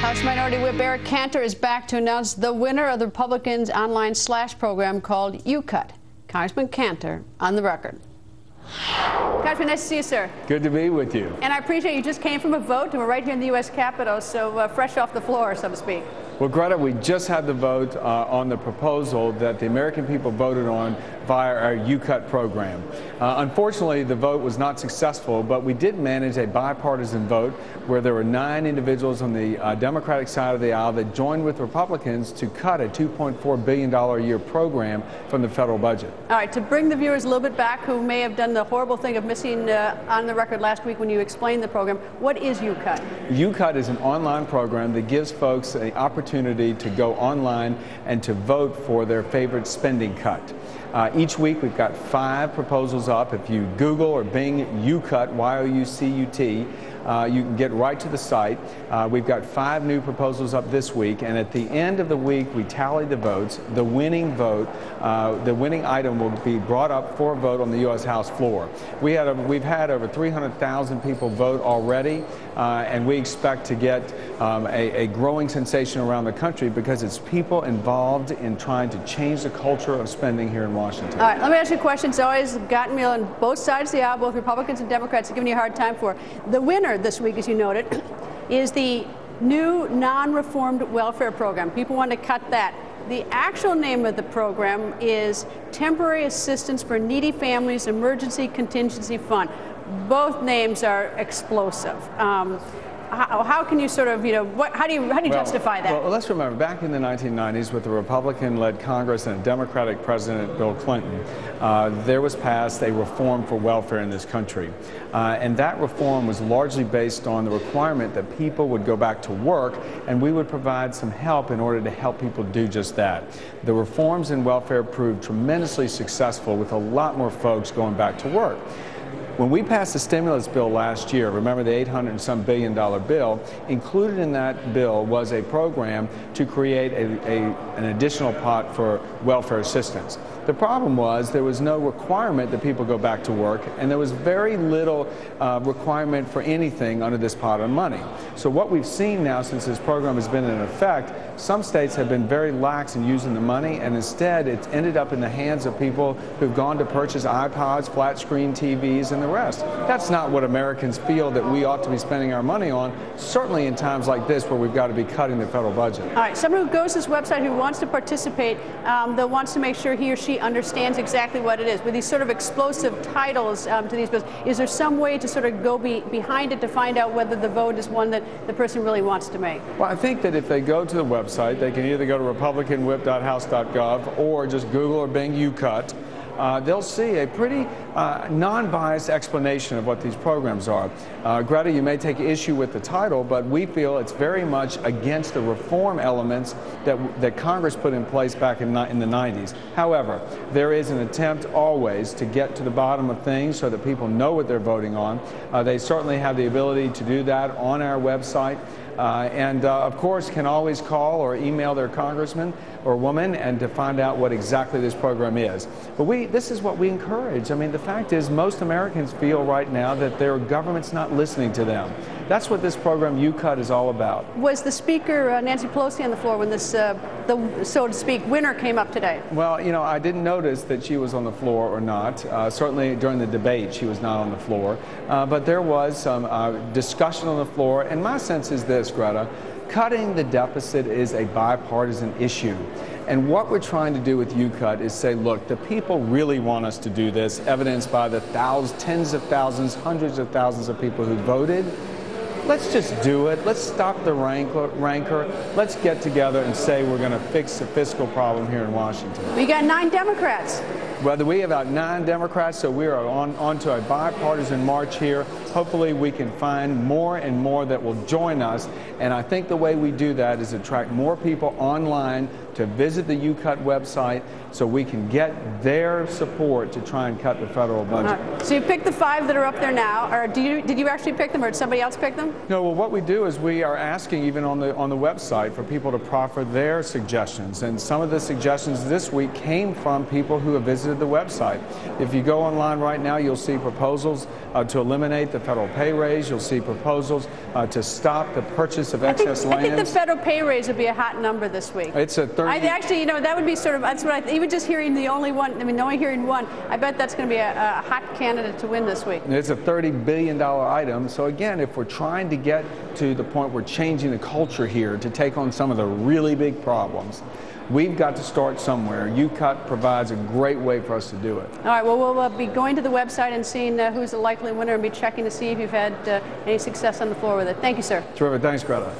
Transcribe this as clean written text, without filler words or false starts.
House Minority Whip Eric Cantor is back to announce the winner of the Republicans' online slash program called YouCut. Congressman Cantor on the record. Congressman, nice to see you, sir. Good to be with you. And I appreciate you just came from a vote, and we're right here in the U.S. Capitol, so fresh off the floor, so to speak. Well, Greta, we just had the vote on the proposal that the American people voted on via our YouCut program. Unfortunately, the vote was not successful, but we did manage a bipartisan vote where there were 9 individuals on the Democratic side of the aisle that joined with Republicans to cut a $2.4 billion a year program from the federal budget. All right, to bring the viewers a little bit back who may have done the horrible thing of missing on the record last week when you explained the program, what is YouCut? YouCut is an online program that gives folks an opportunity to go online and to vote for their favorite spending cut. Each week we've got 5 proposals up. If you Google or Bing YouCut, Y-O-U-C-U-T, you can get right to the site. We've got 5 new proposals up this week, and at the end of the week we tally the votes. The winning vote, the winning item will be brought up for a vote on the U.S. House floor. We've had over 300,000 people vote already, and we expect to get a growing sensation around the country because it's people involved in trying to change the culture of spending here in Washington. All right, let me ask you a question. It's always gotten me on both sides of the aisle, both Republicans and Democrats, giving you a hard time for. The winner this week, as you noted, is the new non-reformed welfare program. People want to cut that. The actual name of the program is Temporary Assistance for Needy Families Emergency Contingency Fund. Both names are explosive. How can you sort of, how do you justify that? Well, let's remember, back in the 1990s with the Republican-led Congress and a Democratic President, Bill Clinton, there was passed a reform for welfare in this country. And that reform was largely based on the requirement that people would go back to work and we would provide some help in order to help people do just that. The reforms in welfare proved tremendously successful with a lot more folks going back to work. When we passed the stimulus bill last year, remember the $800 and some billion bill, included in that bill was a program to create an additional pot for welfare assistance. The problem was there was no requirement that people go back to work, and there was very little requirement for anything under this pot of money. So what we've seen now since this program has been in effect, some states have been very lax in using the money, and instead it's ended up in the hands of people who've gone to purchase iPods, flat screen TVs, and the rest. That's not what Americans feel that we ought to be spending our money on, certainly in times like this where we've got to be cutting the federal budget. All right, someone who goes to this website who wants to participate, that wants to make sure he or she understands exactly what it is. With these sort of explosive titles to these bills, is there some way to sort of go behind it to find out whether the vote is one that the person really wants to make? Well, I think that if they go to the website, they can either go to republicanwhip.house.gov or just Google or Bing YouCut. They'll see a pretty non-biased explanation of what these programs are. Greta, you may take issue with the title, but we feel it's very much against the reform elements that Congress put in place back in the 90s. However, there is an attempt always to get to the bottom of things so that people know what they're voting on. They certainly have the ability to do that on our website. And of course can always call or email their congressman or woman and to find out what exactly this program is. But this is what we encourage. I mean, the fact is most Americans feel right now that their government's not listening to them. That's what this program YouCut is all about. Was the Speaker, Nancy Pelosi, on the floor when this, so to speak, winner came up today? Well, I didn't notice that she was on the floor or not. Certainly during the debate she was not on the floor. But there was some discussion on the floor, and my sense is this, Greta, cutting the deficit is a bipartisan issue. And what we're trying to do with YouCut is say, look, the people really want us to do this, evidenced by the tens of thousands, hundreds of thousands of people who voted. Let's just do it. Let's stop the rancor. Let's get together and say we're going to fix the fiscal problem here in Washington. We got 9 Democrats. Well, we have about 9 Democrats, so we are on to a bipartisan march here. Hopefully we can find more and more that will join us. And I think the way we do that is attract more people online to visit the YouCut website so we can get their support to try and cut the federal budget. So you picked the 5 that are up there now, or did you actually pick them, or did somebody else pick them? No, well, what we do is we are asking, even on the website, for people to proffer their suggestions. And some of the suggestions this week came from people who have visited the website. If you go online right now, you'll see proposals to eliminate the federal pay raise. You'll see proposals to stop the purchase of excess land. I think the federal pay raise would be a hot number this week. It's a 30. Actually, you know, that would be sort of, that's what even just hearing the only one, I mean, only hearing one, I bet that's going to be a hot candidate to win this week. It's a $30 billion item. So again, if we're trying to get to the point where changing the culture here to take on some of the really big problems, we've got to start somewhere. YouCut provides a great way for us to do it. All right, well, we'll be going to the website and seeing who's the likely winner and be checking to see if you've had any success on the floor with it. Thank you, sir. Terrific. Thanks, Greta.